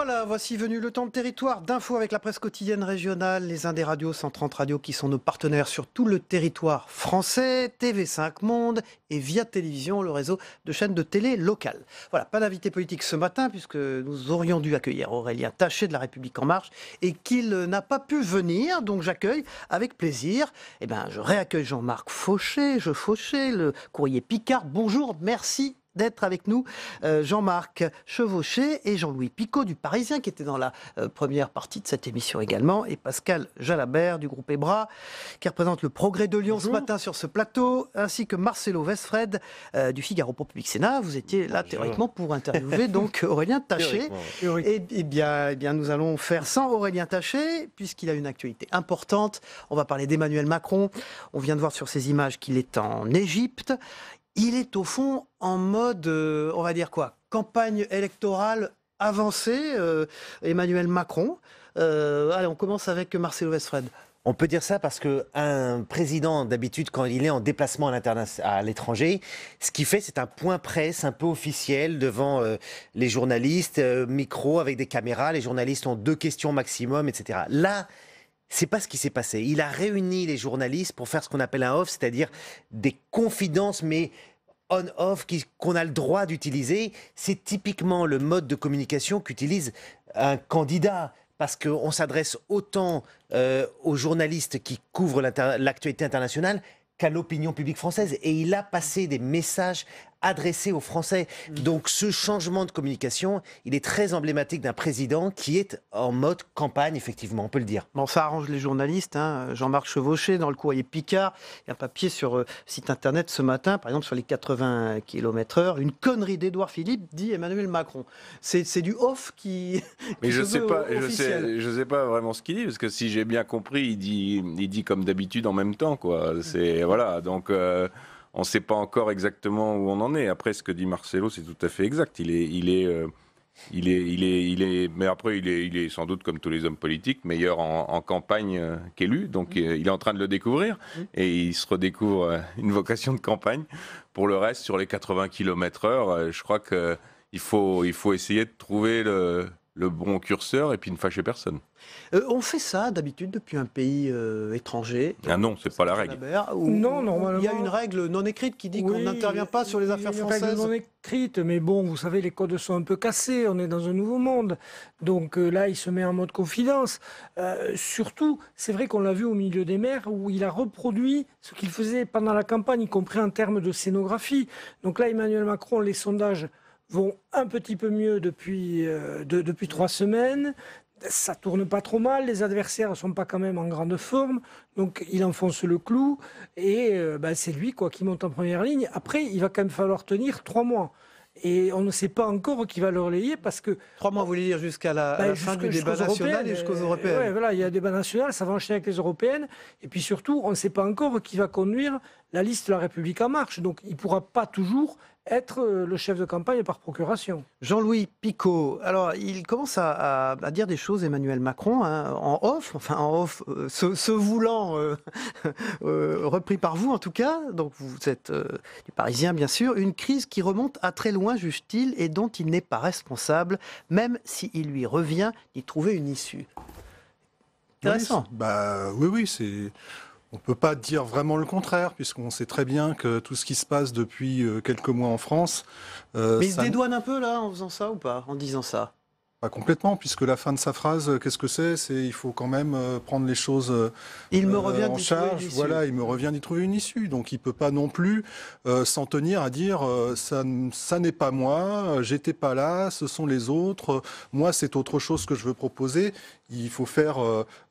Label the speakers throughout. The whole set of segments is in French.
Speaker 1: Voilà, voici venu le temps de territoire d'infos avec la presse quotidienne régionale, les Indes radios, 130 radios qui sont nos partenaires sur tout le territoire français, TV5 Monde et Via Télévision, le réseau de chaînes de télé locales. Voilà, pas d'invité politique ce matin puisque nous aurions dû accueillir Aurélien Taché de La République En Marche et qu'il n'a pas pu venir, donc j'accueille avec plaisir. Je réaccueille Jean-Marc Fauché, le courrier Picard. Bonjour, merci d'être avec nous, Jean-Marc Chevauché et Jean-Louis Picot du Parisien qui était dans la première partie de cette émission également, et Pascal Jalabert du groupe EBRA qui représente le Progrès de Lyon. Bonjour. Ce matin sur ce plateau, ainsi que Marcelo Westfred du Figaro pour Public Sénat. Vous étiez là théoriquement pour interviewer donc Aurélien Taché. Et bien nous allons faire sans Aurélien Taché puisqu'il a une actualité importante. On va parler d'Emmanuel Macron. On vient de voir sur ces images qu'il est en Égypte. Il est au fond en mode, on va dire quoi, campagne électorale avancée, Emmanuel Macron. Allez, on commence avec Marcelo Westfred.
Speaker 2: On peut dire ça parce qu'un président, d'habitude, quand il est en déplacement à l'étranger, ce qu'il fait, c'est un point presse un peu officiel devant les journalistes, micro avec des caméras. Les journalistes ont 2 questions maximum, etc. Là, c'est pas ce qui s'est passé. Il a réuni les journalistes pour faire ce qu'on appelle un off, c'est-à-dire des confidences, mais on-off qu'on a le droit d'utiliser. C'est typiquement le mode de communication qu'utilise un candidat, parce qu'on s'adresse autant aux journalistes qui couvrent l'actualité internationale qu'à l'opinion publique française. Et il a passé des messages adressés aux Français. Donc ce changement de communication, il est très emblématique d'un président qui est en mode campagne, effectivement, on peut le dire.
Speaker 1: Bon, ça arrange les journalistes, hein. Jean-Marc Chevauché, dans le courrier Picard, il y a un papier sur site internet ce matin, par exemple sur les 80 km/h, une connerie d'Édouard Philippe, dit Emmanuel Macron. C'est du off qui
Speaker 3: Mais je sais pas vraiment ce qu'il dit, parce que si j'ai bien compris, il dit comme d'habitude en même temps, quoi. Voilà, donc on ne sait pas encore exactement où on en est. Après, ce que dit Marcelo, c'est tout à fait exact. Mais après, il est sans doute, comme tous les hommes politiques, meilleur en campagne qu'élu. Donc, il est en train de le découvrir. Et il se redécouvre une vocation de campagne. Pour le reste, sur les 80 km/h, je crois qu'il faut essayer de trouver le bon curseur et puis ne fâcher personne.
Speaker 1: On fait ça d'habitude depuis un pays étranger.
Speaker 3: Ah non, c'est pas la règle.
Speaker 1: Non, normalement. Il y a une règle non écrite qui dit qu'on n'intervient pas sur les affaires françaises.
Speaker 4: Il y a une règle non écrite, mais bon, vous savez, les codes sont un peu cassés, on est dans un nouveau monde. Donc là, il se met en mode confidence. Surtout, c'est vrai qu'on l'a vu au milieu des mers, où il a reproduit ce qu'il faisait pendant la campagne, y compris en termes de scénographie. Donc là, Emmanuel Macron, les sondages vont un petit peu mieux depuis 3 semaines. Ça tourne pas trop mal, les adversaires ne sont pas quand même en grande forme, donc il enfonce le clou et c'est lui qui monte en première ligne. Après, il va quand même falloir tenir 3 mois. Et on ne sait pas encore qui va le relayer parce que...
Speaker 1: 3 mois, vous voulez dire jusqu'à la fin du débat national et jusqu'aux européennes.
Speaker 4: Oui, voilà, il y a un débat national, ça va enchaîner avec les européennes. Et puis surtout, on ne sait pas encore qui va conduire la liste de La République En Marche. Donc il ne pourra pas toujours être le chef de campagne par procuration.
Speaker 1: Jean-Louis Picot, alors il commence à dire des choses, Emmanuel Macron, hein, en off, se voulant repris par vous en tout cas, donc vous êtes du Parisien bien sûr, une crise qui remonte à très loin, juge-t-il, et dont il n'est pas responsable, même s'il lui revient d'y trouver une issue. Intéressant.
Speaker 5: Oui, c'est... On ne peut pas dire vraiment le contraire, puisqu'on sait très bien que tout ce qui se passe depuis quelques mois en France...
Speaker 1: Mais il se dédouane un peu, là, en faisant ça, ou pas, en disant ça?
Speaker 5: Pas complètement, puisque la fin de sa phrase, qu'est-ce que c'est il faut quand même prendre les choses en charge. Voilà, il me revient d'y trouver une issue. Donc il ne peut pas non plus s'en tenir à dire ça n'est pas moi, j'étais pas là, ce sont les autres, moi c'est autre chose que je veux proposer. Il faut faire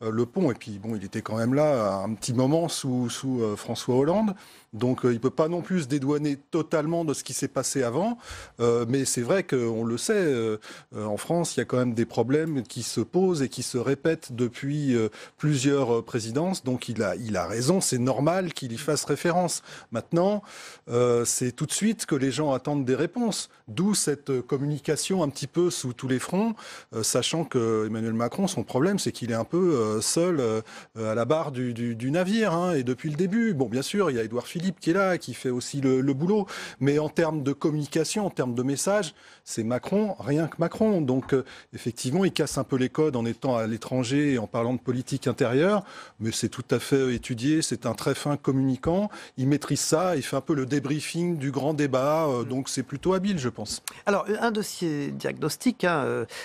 Speaker 5: le pont. Et puis, bon, il était quand même là un petit moment sous François Hollande. Donc, il ne peut pas non plus se dédouaner totalement de ce qui s'est passé avant. Mais c'est vrai qu'on le sait, en France, il y a quand même des problèmes qui se posent et qui se répètent depuis plusieurs présidences. Donc, il a raison, c'est normal qu'il y fasse référence. Maintenant, c'est tout de suite que les gens attendent des réponses. D'où cette communication un petit peu sous tous les fronts, sachant que Emmanuel Macron, son son problème, c'est qu'il est un peu seul à la barre du navire, hein, et depuis le début. Bon, bien sûr, il y a Édouard Philippe qui est là, qui fait aussi le boulot, mais en termes de communication, en termes de message, c'est Macron, rien que Macron. Donc, effectivement, il casse un peu les codes en étant à l'étranger et en parlant de politique intérieure, mais c'est tout à fait étudié, c'est un très fin communicant, il maîtrise ça, il fait un peu le débriefing du grand débat, donc c'est plutôt habile, je pense.
Speaker 1: Alors, un de ces diagnostics,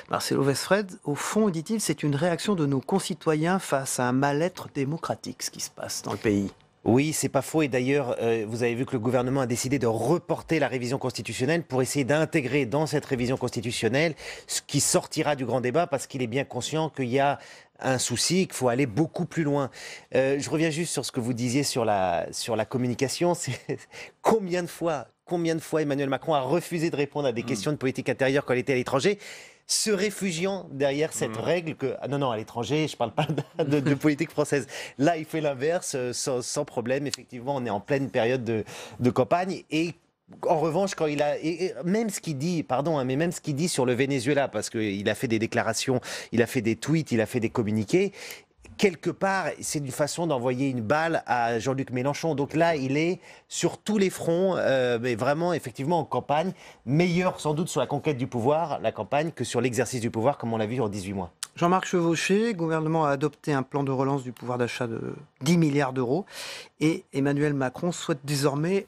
Speaker 1: Marcelo Westphred, au fond, dit-il, c'est une réaction de nos concitoyens face à un mal-être démocratique, ce qui se passe dans le pays.
Speaker 2: Oui, c'est pas faux. Et d'ailleurs, vous avez vu que le gouvernement a décidé de reporter la révision constitutionnelle pour essayer d'intégrer dans cette révision constitutionnelle ce qui sortira du grand débat, parce qu'il est bien conscient qu'il y a un souci, qu'il faut aller beaucoup plus loin. Je reviens juste sur ce que vous disiez sur la communication. C'est combien de fois Emmanuel Macron a refusé de répondre à des questions de politique intérieure quand il était à l'étranger, se réfugiant derrière cette règle que... Ah non, à l'étranger, je ne parle pas de politique française. Là, il fait l'inverse, sans problème. Effectivement, on est en pleine période de campagne. Et en revanche, quand il a... même ce qu'il dit, même ce qu'il dit sur le Venezuela, parce qu'il a fait des déclarations, il a fait des tweets, il a fait des communiqués, quelque part, c'est une façon d'envoyer une balle à Jean-Luc Mélenchon. Donc là, il est sur tous les fronts, mais vraiment, effectivement, en campagne, meilleur sans doute sur la conquête du pouvoir, la campagne, que sur l'exercice du pouvoir, comme on l'a vu en 18 mois.
Speaker 1: Jean-Marc Chevauché, le gouvernement a adopté un plan de relance du pouvoir d'achat de 10 milliards d'euros et Emmanuel Macron souhaite désormais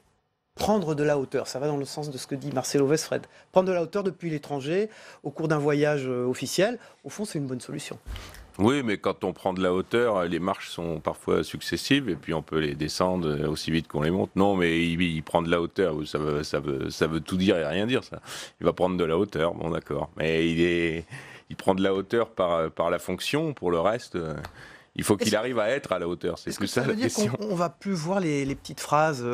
Speaker 1: prendre de la hauteur. Ça va dans le sens de ce que dit Marcelo Westphred. Prendre de la hauteur depuis l'étranger, au cours d'un voyage officiel, au fond, c'est une bonne solution.
Speaker 3: Oui, mais quand on prend de la hauteur, les marches sont parfois successives et puis on peut les descendre aussi vite qu'on les monte. Non, mais il prend de la hauteur, ça veut tout dire et rien dire, ça. Il va prendre de la hauteur, bon d'accord. Mais il prend de la hauteur par la fonction, pour le reste... Il faut qu'il arrive à être à la hauteur, c'est plus ça la question.
Speaker 1: On va plus voir les petites phrases,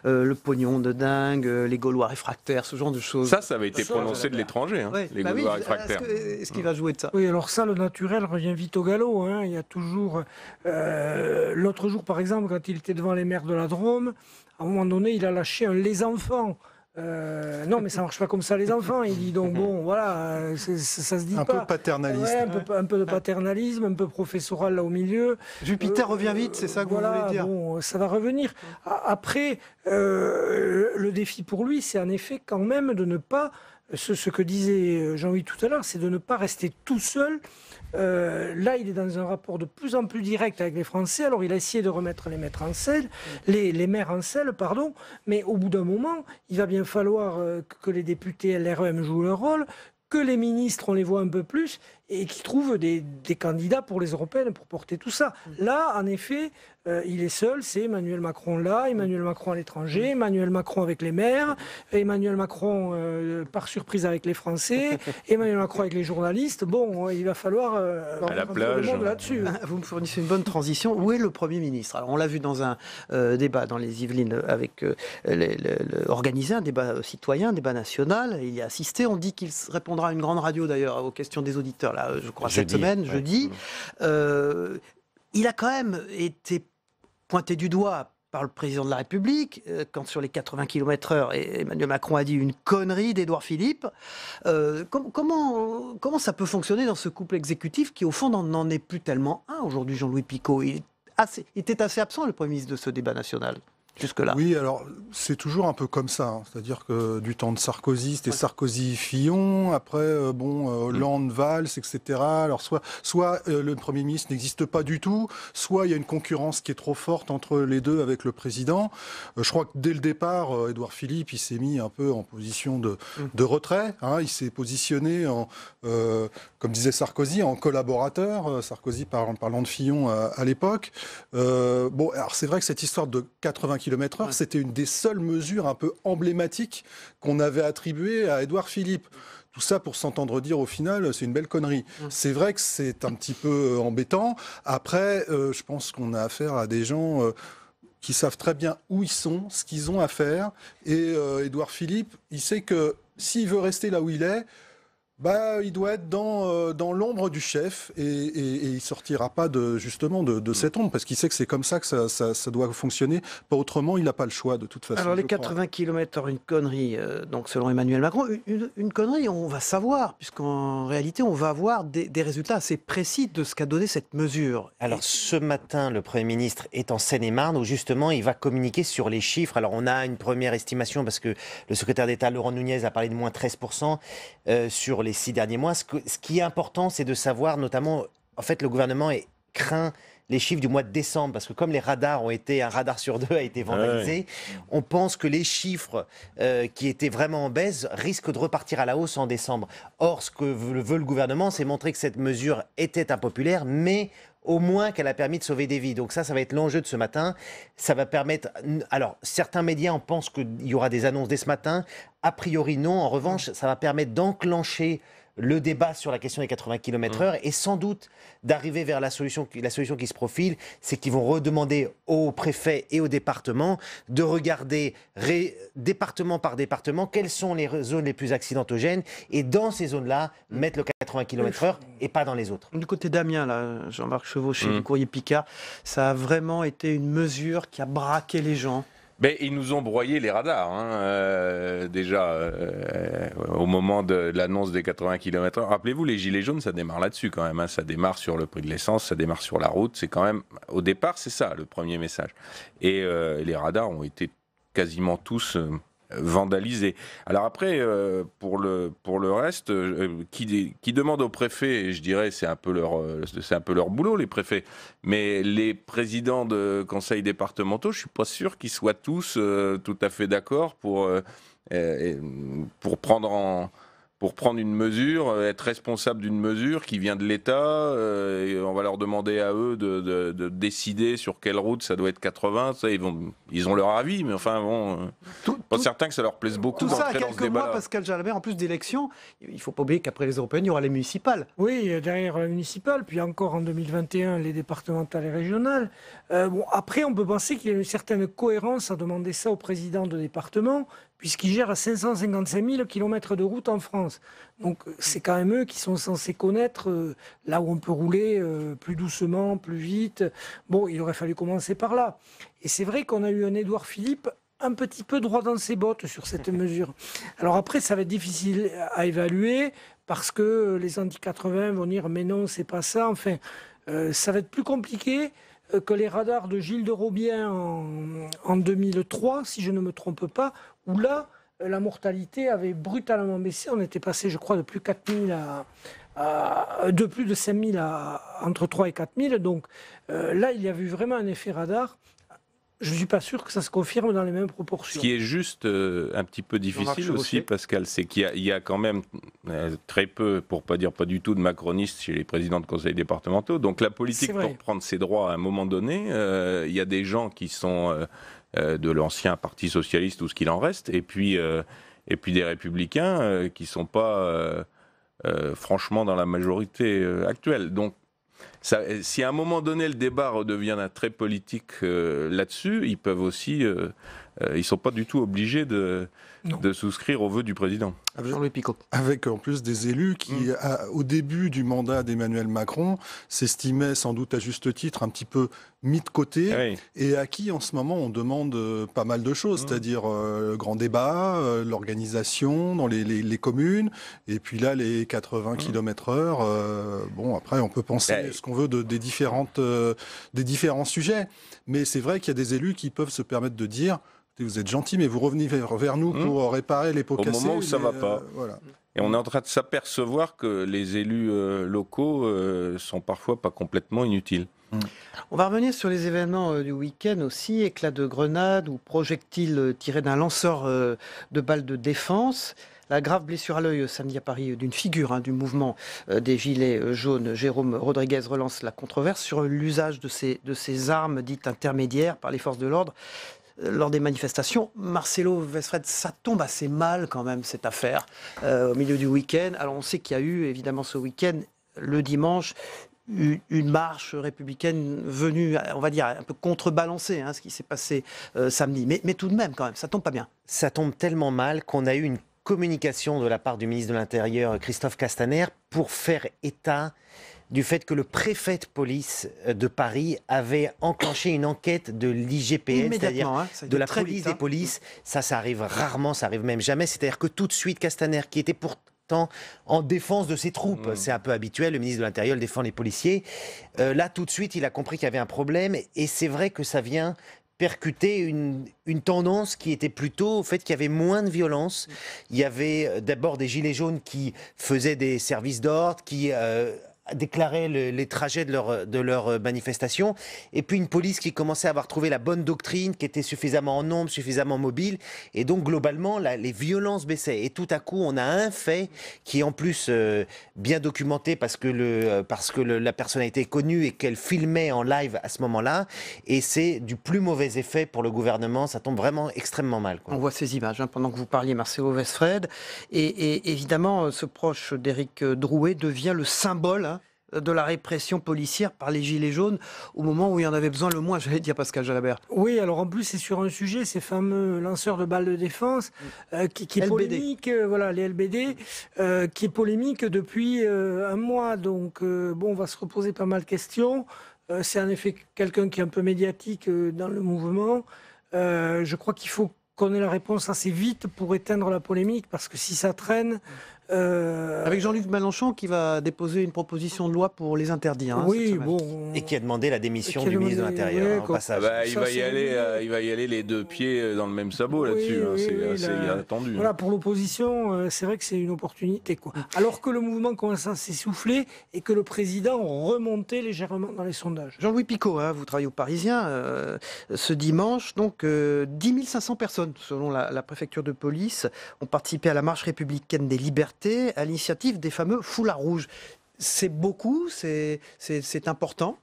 Speaker 1: le pognon de dingue, les Gaulois réfractaires, ce genre de choses.
Speaker 3: Ça avait été prononcé de l'étranger, hein, les Gaulois réfractaires.
Speaker 1: Est-ce qu'il va jouer de ça?
Speaker 4: Oui, alors ça, le naturel revient vite au galop. Hein. Il y a toujours... l'autre jour, par exemple, quand il était devant les maires de la Drôme, à un moment donné, il a lâché un « les enfants ». Non, mais ça marche pas comme ça, les enfants. Il dit donc bon, voilà, ça se dit
Speaker 5: un
Speaker 4: pas.
Speaker 5: Un peu paternaliste.
Speaker 4: Ouais, un peu de paternalisme, un peu professoral là au milieu.
Speaker 1: Jupiter revient vite, c'est ça que vous voulez dire?
Speaker 4: Bon, ça va revenir. Après, le défi pour lui, c'est en effet quand même de ne pas, ce que disait Jean-Louis tout à l'heure, c'est de ne pas rester tout seul. Là, il est dans un rapport de plus en plus direct avec les Français. Alors, il a essayé de remettre les maires en selle, les maires en selle, pardon. Mais au bout d'un moment, il va bien falloir que les députés LREM jouent leur rôle, que les ministres, on les voit un peu plus, et qu'ils trouvent des candidats pour les européennes pour porter tout ça. Là, en effet, il est seul, c'est Emmanuel Macron là, Emmanuel Macron à l'étranger, Emmanuel Macron avec les maires, Emmanuel Macron par surprise avec les Français, Emmanuel Macron avec les journalistes. Bon, il va falloir
Speaker 3: à la plage.
Speaker 4: Le monde là-dessus.
Speaker 1: Vous me fournissez une bonne transition. Où est le Premier ministre? Alors, on l'a vu dans un débat dans les Yvelines avec organisé un débat citoyen, un débat national. Il y a assisté. On dit qu'il répondra à une grande radio d'ailleurs aux questions des auditeurs. Là, je crois cette semaine, jeudi. Il a quand même été pointé du doigt par le président de la République, quand sur les 80 km/h, Emmanuel Macron a dit une connerie d'Édouard Philippe. Comment ça peut fonctionner dans ce couple exécutif qui, au fond, n'en est plus tellement un aujourd'hui, Jean-Louis Picot? Il était assez absent, le Premier ministre, de ce débat national. Jusque-là.
Speaker 5: Oui, alors c'est toujours un peu comme ça. Hein. C'est-à-dire que du temps de Sarkozy, c'était Sarkozy-Fillon. Après, Hollande, Valls, etc. Alors soit le Premier ministre n'existe pas du tout, soit il y a une concurrence qui est trop forte entre les deux avec le président. Je crois que dès le départ, Édouard Philippe, il s'est mis un peu en position de retrait. Hein. Il s'est positionné, comme disait Sarkozy, en collaborateur. Sarkozy parlant de Fillon à l'époque. Bon, alors c'est vrai que cette histoire de 80 km/h, c'était une des seules mesures un peu emblématiques qu'on avait attribuées à Édouard Philippe. Tout ça pour s'entendre dire au final, c'est une belle connerie. C'est vrai que c'est un petit peu embêtant. Après, je pense qu'on a affaire à des gens qui savent très bien où ils sont, ce qu'ils ont à faire. Et Édouard Philippe, il sait que s'il veut rester là où il est, Il doit être dans l'ombre du chef et il ne sortira pas justement de cette ombre parce qu'il sait que c'est comme ça que ça doit fonctionner. Pas autrement, il n'a pas le choix de toute façon.
Speaker 1: Alors les 80 km/h, une connerie, donc selon Emmanuel Macron, une connerie, on va savoir, puisqu'en réalité, on va avoir des résultats assez précis de ce qu'a donné cette mesure.
Speaker 2: Alors ce matin, le Premier ministre est en Seine-et-Marne où justement il va communiquer sur les chiffres. Alors on a une première estimation parce que le secrétaire d'État Laurent Nunez a parlé de moins 13% sur les 6 derniers mois. Ce qui est important, c'est de savoir, notamment, en fait, le gouvernement craint les chiffres du mois de décembre, parce que comme les radars un radar sur 2 a été vandalisé, on pense que les chiffres qui étaient vraiment en baisse risquent de repartir à la hausse en décembre. Or, ce que veut le gouvernement, c'est montrer que cette mesure était impopulaire, mais au moins qu'elle a permis de sauver des vies. Donc ça va être l'enjeu de ce matin. Ça va permettre... Alors, certains médias en pensent qu'il y aura des annonces dès ce matin. A priori, non. En revanche, ça va permettre d'enclencher le débat sur la question des 80 km/h et sans doute d'arriver vers la solution qui se profile, c'est qu'ils vont redemander aux préfets et aux départements de regarder département par département quelles sont les zones les plus accidentogènes et dans ces zones-là, mettre le 80 km/h et pas dans les autres.
Speaker 1: Du côté d'Amiens, là, Jean-Marc Chevauché du Courrier Picard, ça a vraiment été une mesure qui a braqué les gens.
Speaker 3: Ils nous ont broyé les radars, déjà, au moment de l'annonce des 80 km/h. Rappelez-vous, les gilets jaunes, ça démarre là-dessus quand même. Ça démarre sur le prix de l'essence, ça démarre sur la route. C'est quand même, au départ, c'est ça, le premier message. Et les radars ont été quasiment tous vandalisés. Alors après, pour le reste, qui demande aux préfets, et je dirais c'est un peu leur boulot, les préfets, mais les présidents de conseils départementaux, je suis pas sûr qu'ils soient tous tout à fait d'accord pour prendre une mesure, être responsable d'une mesure qui vient de l'État. Et on va leur demander à eux de décider sur quelle route ça doit être 80. Ça, ils ont leur avis, mais enfin bon, pas certain que ça leur plaise beaucoup.
Speaker 1: Tout ça à quelques mois, Pascal Jalabert, en plus d'élections, il ne faut pas oublier qu'après les européennes, il y aura les municipales.
Speaker 4: Oui, derrière la municipale, puis encore en 2021, les départementales et régionales. Après, on peut penser qu'il y a une certaine cohérence à demander ça au président de département, puisqu'ils gèrent à 555 000 km de route en France. Donc c'est quand même eux qui sont censés connaître là où on peut rouler plus doucement, plus vite. Bon, il aurait fallu commencer par là. Et c'est vrai qu'on a eu un Édouard Philippe un petit peu droit dans ses bottes sur cette mesure. Alors après, ça va être difficile à évaluer, parce que les anti-80 vont dire « mais non, c'est pas ça ». Enfin, ça va être plus compliqué que les radars de Gilles de Robien en 2003, si je ne me trompe pas, où là, la mortalité avait brutalement baissé. On était passé, je crois, de plus de 5 000 à entre 3 et 4 000. Donc là, il y a eu vraiment un effet radar. Je ne suis pas sûr que ça se confirme dans les mêmes proportions.
Speaker 3: Ce qui est juste un petit peu difficile aussi, Pascal, c'est qu'il y a quand même très peu, pour ne pas dire pas du tout, de macronistes chez les présidents de conseils départementaux. Donc la politique, pour prendre ses droits à un moment donné, il y a des gens qui sont de l'ancien Parti socialiste ou ce qu'il en reste, et puis des républicains qui ne sont pas franchement dans la majorité actuelle. Donc si à un moment donné le débat redevient très politique là-dessus, ils peuvent aussi, ils sont pas du tout obligés de souscrire aux vœux du président.
Speaker 1: Jean-Louis Picot.
Speaker 5: Avec en plus des élus qui, au début du mandat d'Emmanuel Macron, s'estimaient sans doute à juste titre un petit peu mis de côté, et à qui en ce moment on demande pas mal de choses, c'est-à-dire le grand débat, l'organisation dans les communes, et puis là les 80 km/h. Bon, après on peut penser ce qu'on veut des différents sujets, mais c'est vrai qu'il y a des élus qui peuvent se permettre de dire: vous êtes gentil, mais vous revenez vers nous pour réparer les pots cassés.
Speaker 3: Au moment où ça ne va pas.
Speaker 5: Voilà.
Speaker 3: Et on est en train de s'apercevoir que les élus locaux sont parfois pas complètement inutiles.
Speaker 1: On va revenir sur les événements du week-end aussi. Éclat de grenade ou projectile tiré d'un lanceur de balles de défense. La grave blessure à l'œil samedi à Paris d'une figure du mouvement des Gilets jaunes. Jérôme Rodriguez relance la controverse sur l'usage de ces armes dites intermédiaires par les forces de l'ordre lors des manifestations. Marcelo Westfred, ça tombe assez mal quand même cette affaire au milieu du week-end. Alors on sait qu'il y a eu évidemment ce week-end, le dimanche, une marche républicaine venue, on va dire, un peu contrebalancer ce qui s'est passé samedi. Mais tout de même, quand même, ça tombe pas bien.
Speaker 2: Ça tombe tellement mal qu'on a eu une communication de la part du ministre de l'Intérieur, Christophe Castaner, pour faire état du fait que le préfet de police de Paris avait enclenché une enquête de l'IGPN, c'est-à-dire de la police des polices. Ça arrive rarement, ça arrive même jamais. C'est-à-dire que tout de suite, Castaner, qui était pourtant en défense de ses troupes, c'est un peu habituel, le ministre de l'Intérieur défend les policiers, là, tout de suite, il a compris qu'il y avait un problème. Et c'est vrai que ça vient percuter une tendance qui était plutôt au fait qu'il y avait moins de violence. Il y avait d'abord des gilets jaunes qui faisaient des services d'ordre, qui déclaraient les trajets de leur manifestation, et puis une police qui commençait à avoir trouvé la bonne doctrine, qui était suffisamment en nombre, suffisamment mobile, et donc globalement les violences baissaient. Et tout à coup, on a un fait qui est en plus bien documenté parce que la personnalité est connue et qu'elle filmait en live à ce moment-là, et c'est du plus mauvais effet pour le gouvernement. Ça tombe vraiment extrêmement mal, quoi.
Speaker 1: On voit ces images pendant que vous parliez, Marcelo Westfred, et évidemment, ce proche d'Éric Drouet devient le symbole de la répression policière par les Gilets jaunes au moment où il y en avait besoin le moins, j'allais dire, Pascal Jalabert.
Speaker 4: Oui, alors en plus c'est sur un sujet, ces fameux lanceurs de balles de défense qui est polémique, voilà, les LBD, qui est polémique depuis un mois, donc on va se reposer pas mal de questions. C'est en effet quelqu'un qui est un peu médiatique dans le mouvement. Je crois qu'il faut qu'on ait la réponse assez vite pour éteindre la polémique, parce que si ça traîne...
Speaker 1: Avec Jean-Luc Mélenchon qui va déposer une proposition de loi pour les interdire.
Speaker 2: Oui, et qui a demandé la démission du ministre de l'Intérieur.
Speaker 3: Il va y aller les deux pieds dans le même sabot là-dessus. C'est inattendu.
Speaker 4: Voilà, pour l'opposition, c'est vrai que c'est une opportunité, quoi. Alors que le mouvement commence à s'essouffler et que le président remontait légèrement dans les sondages.
Speaker 1: Jean-Louis Picot, vous travaillez au Parisien. Ce dimanche, donc 10 500 personnes, selon la préfecture de police, ont participé à la marche républicaine des libertés, à l'initiative des fameux foulards rouges. C'est beaucoup, c'est important.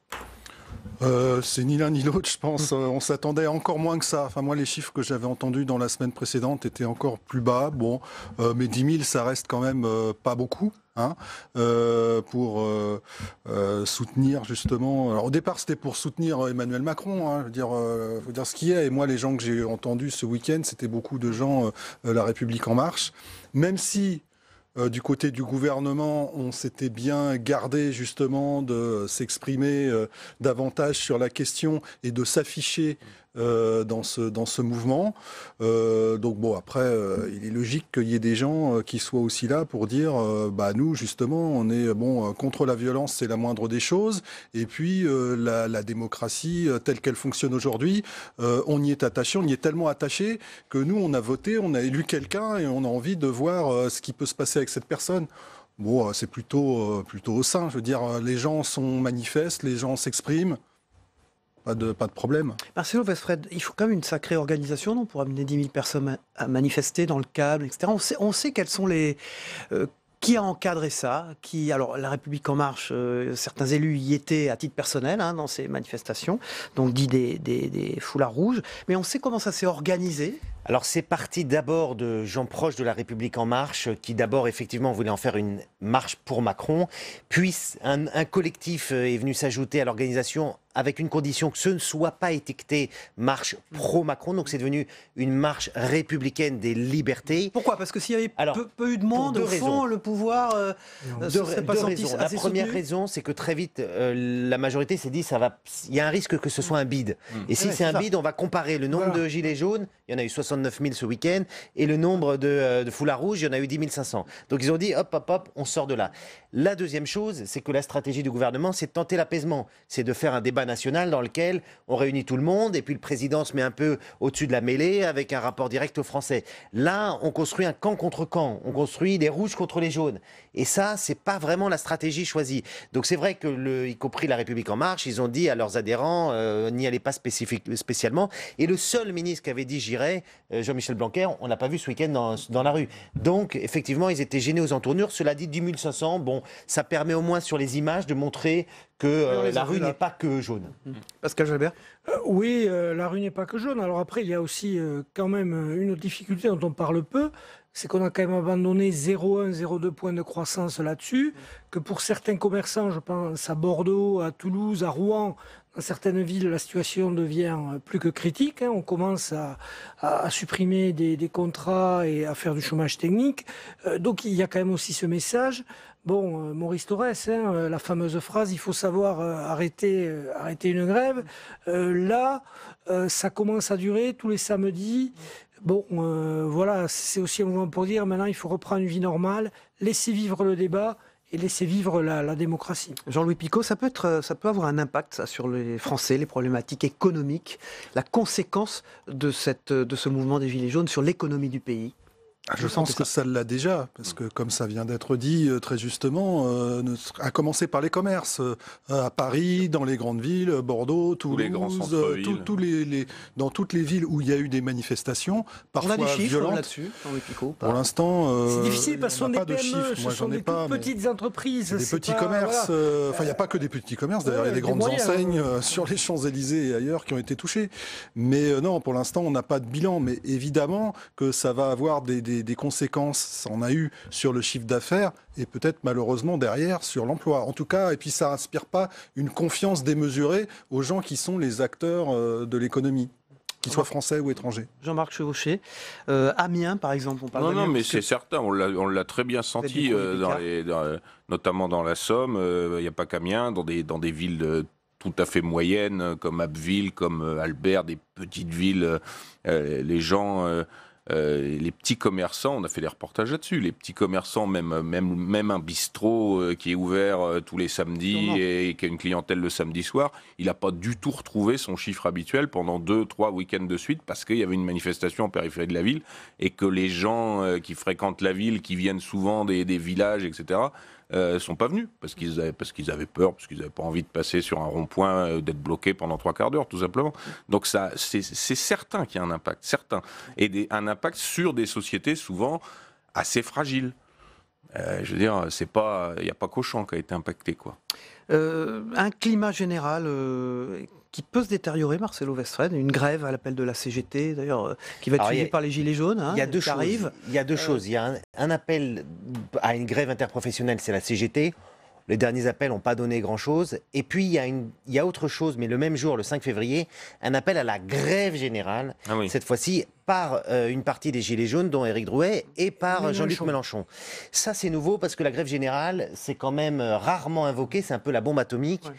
Speaker 5: C'est ni l'un ni l'autre, je pense. On s'attendait encore moins que ça. Enfin, moi, les chiffres que j'avais entendus dans la semaine précédente étaient encore plus bas. Bon, mais 10 000, ça reste quand même pas beaucoup. Pour soutenir justement. Alors, au départ, c'était pour soutenir Emmanuel Macron. Je veux dire, faut dire ce qu'il y a. Et moi, les gens que j'ai entendus ce week-end, c'était beaucoup de gens La République en marche. Même si du côté du gouvernement, on s'était bien gardé justement de s'exprimer davantage sur la question et de s'afficher dans ce mouvement. Donc bon, après, il est logique qu'il y ait des gens qui soient aussi là pour dire, nous justement, on est contre la violence, c'est la moindre des choses. Et puis la démocratie telle qu'elle fonctionne aujourd'hui, on y est attaché, on y est tellement attaché que nous, on a voté, on a élu quelqu'un et on a envie de voir ce qui peut se passer avec cette personne. Bon, c'est plutôt au sein. Je veux dire, les gens sont manifestes, les gens s'expriment. Pas de problème.
Speaker 1: Marcelo Westfred, il faut quand même une sacrée organisation, non, pour amener 10 000 personnes à manifester dans le câble, etc. On sait quels sont les... qui a encadré ça? Alors, La République En Marche, certains élus y étaient à titre personnel dans ces manifestations, donc dit des foulards rouges. Mais on sait comment ça s'est organisé?
Speaker 2: Alors c'est parti d'abord de gens proches de La République En Marche qui d'abord effectivement voulaient en faire une marche pour Macron, puis un collectif est venu s'ajouter à l'organisation avec une condition que ce ne soit pas étiqueté marche pro-Macron, donc c'est devenu une marche républicaine des libertés.
Speaker 1: Pourquoi? Parce que s'il y avait peu eu de monde, au fond, le pouvoir ne serait pas senti assez soutenu.
Speaker 2: La première raison, c'est que très vite, la majorité s'est dit, il y a un risque que ce soit un bide. Et si c'est un bide, on va comparer le nombre de gilets jaunes, il y en a eu 69 000 ce week-end, et le nombre de foulards rouges, il y en a eu 10 500. Donc ils ont dit, hop, on sort de là. La deuxième chose, c'est que la stratégie du gouvernement, c'est de tenter l'apaisement. C'est de faire un débat national dans lequel on réunit tout le monde, et puis le président se met un peu au-dessus de la mêlée avec un rapport direct aux Français. Là, on construit un camp contre camp. On construit les rouges contre les jaunes. Et ça, c'est pas vraiment la stratégie choisie. Donc c'est vrai que, y compris La République En Marche, ils ont dit à leurs adhérents, n'y allez pas spécialement. Et le seul ministre qui avait dit j'irai, Jean-Michel Blanquer, on l'a pas vu ce week-end dans la rue. Donc effectivement, ils étaient gênés aux entournures. Cela dit, 10 500, bon, ça permet au moins sur les images de montrer que la rue n'est pas que jaune.
Speaker 1: Pascal Jalbert.
Speaker 4: Oui, la rue n'est pas que jaune. Alors après, il y a aussi quand même une autre difficulté dont on parle peu, c'est qu'on a quand même abandonné 0,1, 0,2 points de croissance là-dessus, que pour certains commerçants, je pense à Bordeaux, à Toulouse, à Rouen, dans certaines villes, la situation devient plus que critique. On commence à supprimer des contrats et à faire du chômage technique. Donc il y a quand même aussi ce message. Bon, Maurice Thorez, la fameuse phrase, il faut savoir arrêter une grève. Là, ça commence à durer tous les samedis. Bon, voilà, c'est aussi un moment pour dire, maintenant, il faut reprendre une vie normale, laisser vivre le débat et laisser vivre la démocratie.
Speaker 1: Jean-Louis Picot, ça peut avoir un impact ça, sur les Français, les problématiques économiques, la conséquence de ce mouvement des Gilets jaunes sur l'économie du pays.
Speaker 5: Je pense que ça l'a déjà, parce que comme ça vient d'être dit très justement, à commencer par les commerces, à Paris, dans les grandes villes, Bordeaux, Toulouse, dans toutes les villes où il y a eu des manifestations, parfois violentes. On a des chiffres là-dessus,
Speaker 1: Jean-Louis Picot.
Speaker 5: Pour l'instant,
Speaker 4: c'est difficile parce que ce sont des PME, ce sont des toutes petites entreprises.
Speaker 5: Des petits commerces, enfin il n'y a pas que des petits commerces, d'ailleurs il y a des grandes enseignes sur les Champs-Élysées et ailleurs qui ont été touchées. Mais non, pour l'instant on n'a pas de bilan, mais évidemment que ça va avoir des conséquences, ça en a eu sur le chiffre d'affaires et peut-être malheureusement derrière sur l'emploi. En tout cas, et puis ça n'inspire pas une confiance démesurée aux gens qui sont les acteurs de l'économie, qu'ils soient français ou étrangers.
Speaker 1: Jean-Marc Chevauché, Amiens par exemple, on parle
Speaker 3: Non, mais c'est certain, on l'a très bien senti, notamment dans la Somme, il n'y a pas qu'Amiens, dans des villes tout à fait moyennes, comme Abbeville, comme Albert, des petites villes, les gens... les petits commerçants, on a fait des reportages là-dessus, les petits commerçants, même un bistrot qui est ouvert tous les samedis et qui a une clientèle le samedi soir, il n'a pas du tout retrouvé son chiffre habituel pendant 2-3 week-ends de suite parce qu'il y avait une manifestation en périphérie de la ville et que les gens qui fréquentent la ville, qui viennent souvent des villages, etc., sont pas venus parce qu'ils avaient peur, parce qu'ils n'avaient pas envie de passer sur un rond-point, d'être bloqués pendant 3 quarts d'heure, tout simplement. Donc ça, c'est certain qu'il y a un impact, certain. Et un impact sur des sociétés souvent assez fragiles. Je veux dire, il n'y a pas qu'Auchan qui a été impacté, quoi.
Speaker 1: Un climat général qui peut se détériorer, Marcelo Westphred, une grève à l'appel de la CGT, d'ailleurs, qui va être suivie par les Gilets jaunes.
Speaker 2: Il y a deux choses. Il y a deux choses. Il y a un appel à une grève interprofessionnelle, c'est la CGT. Les derniers appels n'ont pas donné grand-chose. Et puis, il y a autre chose, mais le même jour, le 5 février, un appel à la grève générale, cette fois-ci par une partie des Gilets jaunes, dont Éric Drouet, et par Jean-Luc Mélenchon. Ça, c'est nouveau parce que la grève générale, c'est quand même rarement invoqué, c'est un peu la bombe atomique.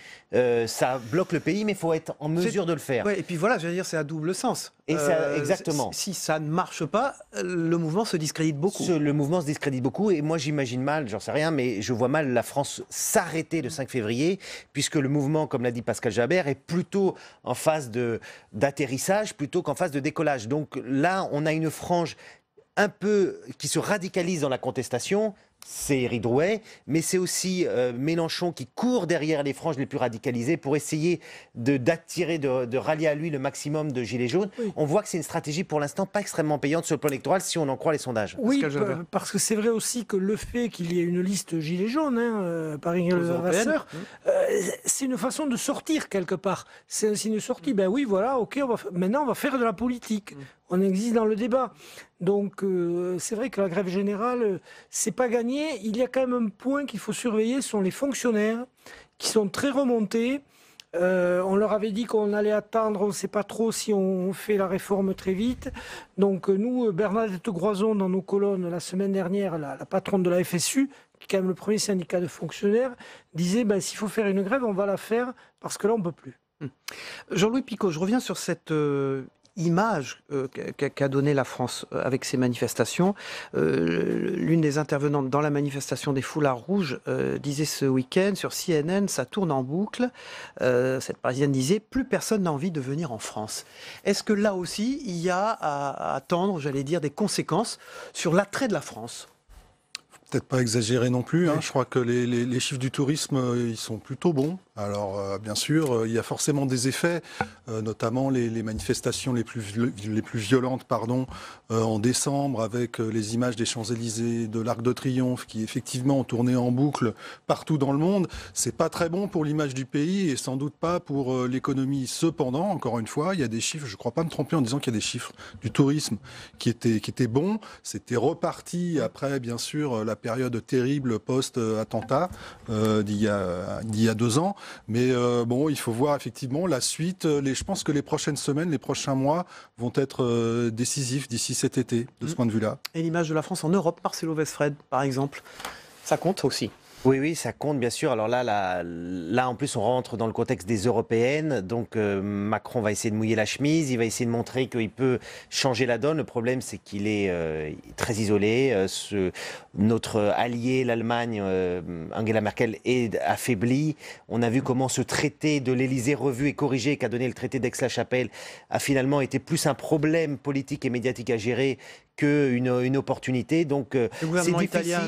Speaker 2: Ça bloque le pays, mais il faut être en mesure de le faire.
Speaker 1: Ouais, et puis voilà, je veux dire, c'est à double sens.
Speaker 2: Et ça, exactement.
Speaker 1: Si ça ne marche pas, le mouvement se discrédite beaucoup.
Speaker 2: Le mouvement se discrédite beaucoup, et moi j'imagine mal, j'en sais rien, mais je vois mal la France s'arrêter le 5 février, puisque le mouvement, comme l'a dit Pascal Jalbert, est plutôt en phase d'atterrissage plutôt qu'en phase de décollage. Donc là, on a une frange un peu qui se radicalise dans la contestation. C'est Éric Drouet, mais c'est aussi Mélenchon qui court derrière les franges les plus radicalisées pour essayer d'attirer, de rallier à lui le maximum de gilets jaunes. Oui. On voit que c'est une stratégie pour l'instant pas extrêmement payante sur le plan électoral si on en croit les sondages.
Speaker 4: Oui, parce que c'est vrai aussi que le fait qu'il y ait une liste gilets jaunes, par Ingrid Levasseur, c'est une façon de sortir quelque part. C'est une sortie, ben oui, voilà, ok, maintenant on va faire de la politique. On existe dans le débat. Donc c'est vrai que la grève générale, c'est pas gagné. Il y a quand même un point qu'il faut surveiller, ce sont les fonctionnaires qui sont très remontés. On leur avait dit qu'on allait attendre, on ne sait pas trop si on fait la réforme très vite. Donc nous, Bernadette Groison, dans nos colonnes, la semaine dernière, la patronne de la FSU, qui est quand même le premier syndicat de fonctionnaires, disait s'il faut faire une grève, on va la faire parce que là, on ne peut plus.
Speaker 1: Jean-Louis Picot, je reviens sur cette image qu'a donnée la France avec ces manifestations. L'une des intervenantes dans la manifestation des foulards rouges disait ce week-end sur CNN, ça tourne en boucle, cette Parisienne disait « Plus personne n'a envie de venir en France ». Est-ce que là aussi, il y a à attendre, j'allais dire, des conséquences sur l'attrait de la France ?
Speaker 5: Peut-être pas exagérer non plus. Je crois que les chiffres du tourisme, ils sont plutôt bons. Alors, bien sûr, il y a forcément des effets, notamment les manifestations les plus violentes en décembre, avec les images des Champs-Élysées, de l'Arc de Triomphe, qui effectivement ont tourné en boucle partout dans le monde. C'est pas très bon pour l'image du pays et sans doute pas pour l'économie. Cependant, encore une fois, il y a des chiffres, je ne crois pas me tromper en disant qu'il y a des chiffres du tourisme qui étaient bons. C'était reparti après, bien sûr, la période terrible post-attentat d'il y a 2 ans. Mais bon, il faut voir effectivement la suite. Je pense que les prochaines semaines, les prochains mois vont être décisifs d'ici cet été, de ce point de vue-là.
Speaker 1: Et l'image de la France en Europe, Marcelo Westphred, par exemple, ça compte aussi?
Speaker 2: Oui, ça compte bien sûr. Alors là, en plus, on rentre dans le contexte des européennes. Donc Macron va essayer de mouiller la chemise. Il va essayer de montrer qu'il peut changer la donne. Le problème, c'est qu'il est très isolé. Notre allié, l'Allemagne, Angela Merkel, est affaibli. On a vu comment ce traité de l'Élysée revu et corrigé qu'a donné le traité d'Aix-la-Chapelle a finalement été plus un problème politique et médiatique à gérer qu'une opportunité. Donc,
Speaker 1: le gouvernement italien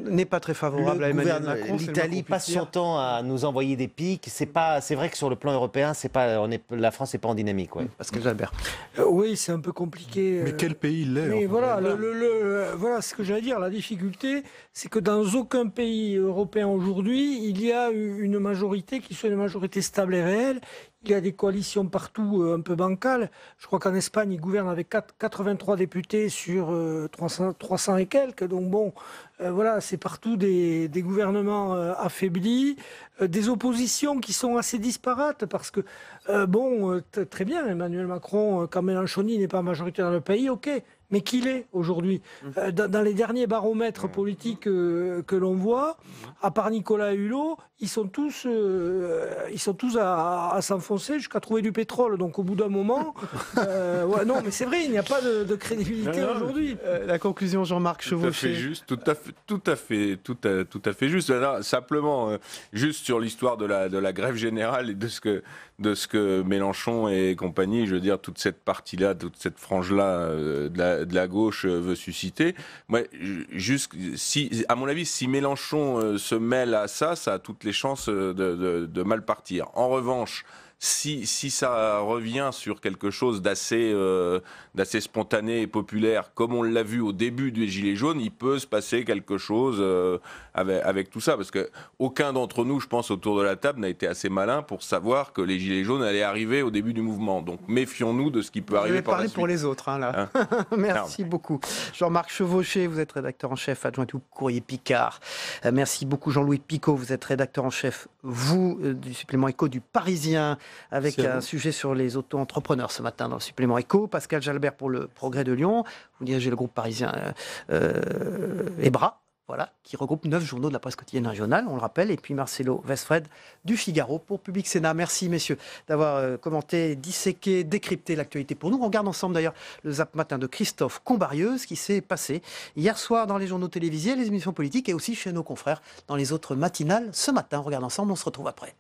Speaker 1: n'est pas très favorable à Emmanuel Macron.
Speaker 2: L'Italie passe son temps à nous envoyer des pics. C'est vrai que sur le plan européen, la France n'est pas en dynamique. Ouais.
Speaker 1: Pascal Jalbert.
Speaker 4: Oui, c'est un peu compliqué.
Speaker 5: Mais quel pays il l'est?
Speaker 4: Mais voilà, voilà ce que j'allais dire. La difficulté, c'est que dans aucun pays européen aujourd'hui, il y a une majorité qui soit une majorité stable et réelle. Il y a des coalitions partout un peu bancales. Je crois qu'en Espagne, ils gouvernent avec 83 députés sur 300 et quelques. Donc bon, voilà, c'est partout des gouvernements affaiblis, des oppositions qui sont assez disparates parce que, très bien, Emmanuel Macron, quand Mélenchoni n'est pas majoritaire dans le pays, ok. Mais qu'il est aujourd'hui. Dans les derniers baromètres politiques que l'on voit, à part Nicolas Hulot, ils sont tous à s'enfoncer jusqu'à trouver du pétrole. Donc au bout d'un moment, non, mais c'est vrai, il n'y a pas de crédibilité aujourd'hui.
Speaker 1: La conclusion, Jean-Marc Chevauché.
Speaker 3: Tout à fait juste. Alors, simplement, juste sur l'histoire de la grève générale et de ce que Mélenchon et compagnie, je veux dire, toute cette partie-là, toute cette frange-là de la gauche veut susciter. Moi, à mon avis, si Mélenchon se mêle à ça, ça a toutes les chances de mal partir. En revanche, si ça revient sur quelque chose d'assez spontané et populaire, comme on l'a vu au début des Gilets jaunes, il peut se passer quelque chose avec tout ça. Parce qu'aucun d'entre nous, je pense, autour de la table, n'a été assez malin pour savoir que les Gilets jaunes allaient arriver au début du mouvement. Donc méfions-nous de ce qui peut arriver par la suite.
Speaker 1: Vous allez parler pour les autres, là. Merci beaucoup. Jean-Marc Chevauché, vous êtes rédacteur en chef adjoint au Courrier Picard. Merci beaucoup Jean-Louis Picot, vous êtes rédacteur en chef, du supplément Écho du Parisien, avec un sujet sur les auto-entrepreneurs ce matin dans le supplément Écho. Pascal Jalbert pour le Progrès de Lyon. Vous dirigez le groupe parisien EBRA, voilà, qui regroupe 9 journaux de la presse quotidienne régionale, on le rappelle. Et puis Marcelo Westphred du Figaro pour Public Sénat. Merci messieurs d'avoir commenté, disséqué, décrypté l'actualité pour nous. On regarde ensemble d'ailleurs le Zap Matin de Christophe Combarieux, ce qui s'est passé hier soir dans les journaux télévisés, les émissions politiques et aussi chez nos confrères dans les autres matinales ce matin. On regarde ensemble, on se retrouve après.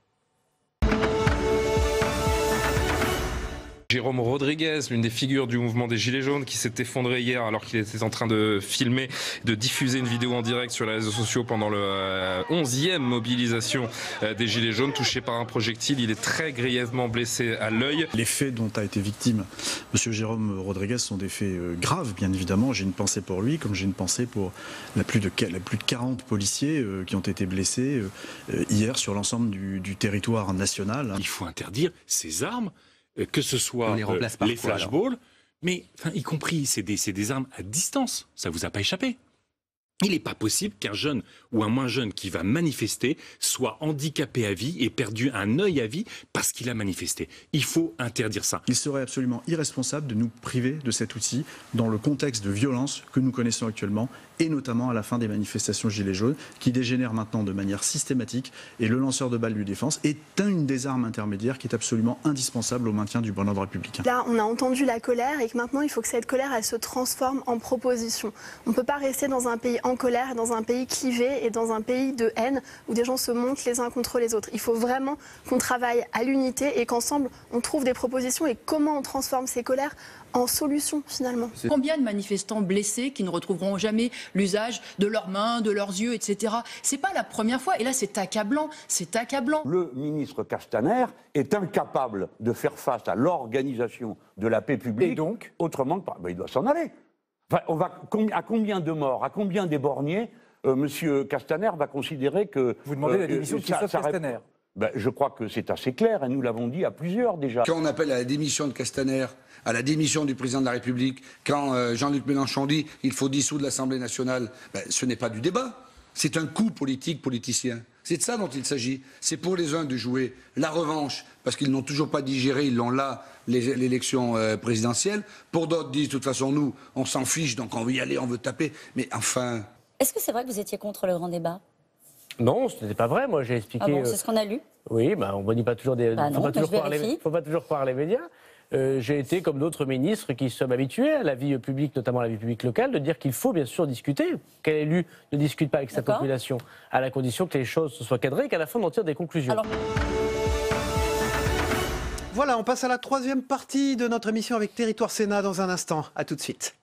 Speaker 6: Jérôme Rodriguez, l'une des figures du mouvement des Gilets jaunes, qui s'est effondré hier alors qu'il était en train de filmer, de diffuser une vidéo en direct sur les réseaux sociaux pendant le 11e mobilisation des Gilets jaunes, touché par un projectile. Il est très grièvement blessé à l'œil.
Speaker 7: Les faits dont a été victime M. Jérôme Rodriguez sont des faits graves, bien évidemment. J'ai une pensée pour lui, comme j'ai une pensée pour la plus de 40 policiers qui ont été blessés hier sur l'ensemble du territoire national.
Speaker 8: Il faut interdire ces armes, que ce soit les flashballs, mais y compris, c'est des armes à distance. Ça vous a pas échappé? Il n'est pas possible qu'un jeune ou un moins jeune qui va manifester soit handicapé à vie et perdu un œil à vie parce qu'il a manifesté. Il faut interdire ça.
Speaker 7: Il serait absolument irresponsable de nous priver de cet outil dans le contexte de violence que nous connaissons actuellement, et notamment à la fin des manifestations Gilets jaunes, qui dégénèrent maintenant de manière systématique. Et le lanceur de balles du défense est une des armes intermédiaires qui est absolument indispensable au maintien du bon ordre républicain.
Speaker 9: Là, on a entendu la colère et que maintenant, il faut que cette colère, elle se transforme en proposition. On ne peut pas rester dans un pays en colère, dans un pays clivé et dans un pays de haine où des gens se montent les uns contre les autres. Il faut vraiment qu'on travaille à l'unité et qu'ensemble on trouve des propositions et comment on transforme ces colères en solution finalement.
Speaker 10: Combien de manifestants blessés qui ne retrouveront jamais l'usage de leurs mains, de leurs yeux, etc. C'est pas la première fois et là c'est accablant, c'est accablant.
Speaker 11: Le ministre Castaner est incapable de faire face à l'organisation de la paix publique.
Speaker 12: Et donc
Speaker 11: autrement que il doit s'en aller. Enfin, à combien de morts, à combien d'éborgnés Monsieur Castaner va considérer que...
Speaker 12: Vous demandez la démission de Christophe Castaner.
Speaker 11: Je crois que c'est assez clair et nous l'avons dit à plusieurs déjà.
Speaker 13: Quand on appelle à la démission de Castaner, à la démission du président de la République, quand Jean-Luc Mélenchon dit il faut dissoudre l'Assemblée nationale, ce n'est pas du débat. C'est un coup politicien. C'est de ça dont il s'agit. C'est pour les uns de jouer la revanche, parce qu'ils n'ont toujours pas digéré, ils l'ont là, l'élection présidentielle. Pour d'autres disent de toute façon nous, on s'en fiche, donc on veut y aller, on veut taper. Mais enfin...
Speaker 14: Est-ce que c'est vrai que vous étiez contre le grand débat ?
Speaker 15: Non, ce n'était pas vrai. Moi, j'ai expliqué.
Speaker 14: Ah bon, c'est ce qu'on a lu.
Speaker 15: Oui, on ne dit pas toujours des.
Speaker 14: Faut
Speaker 15: pas toujours croire les médias. J'ai été, comme d'autres ministres qui sommes habitués à la vie publique, notamment à la vie publique locale, de dire qu'il faut bien sûr discuter. Quel élu ne discute pas avec sa population, à la condition que les choses soient cadrées et qu'à la fin on en tire des conclusions.
Speaker 1: Voilà, on passe à la troisième partie de notre émission avec Territoire Sénat dans un instant. À tout de suite.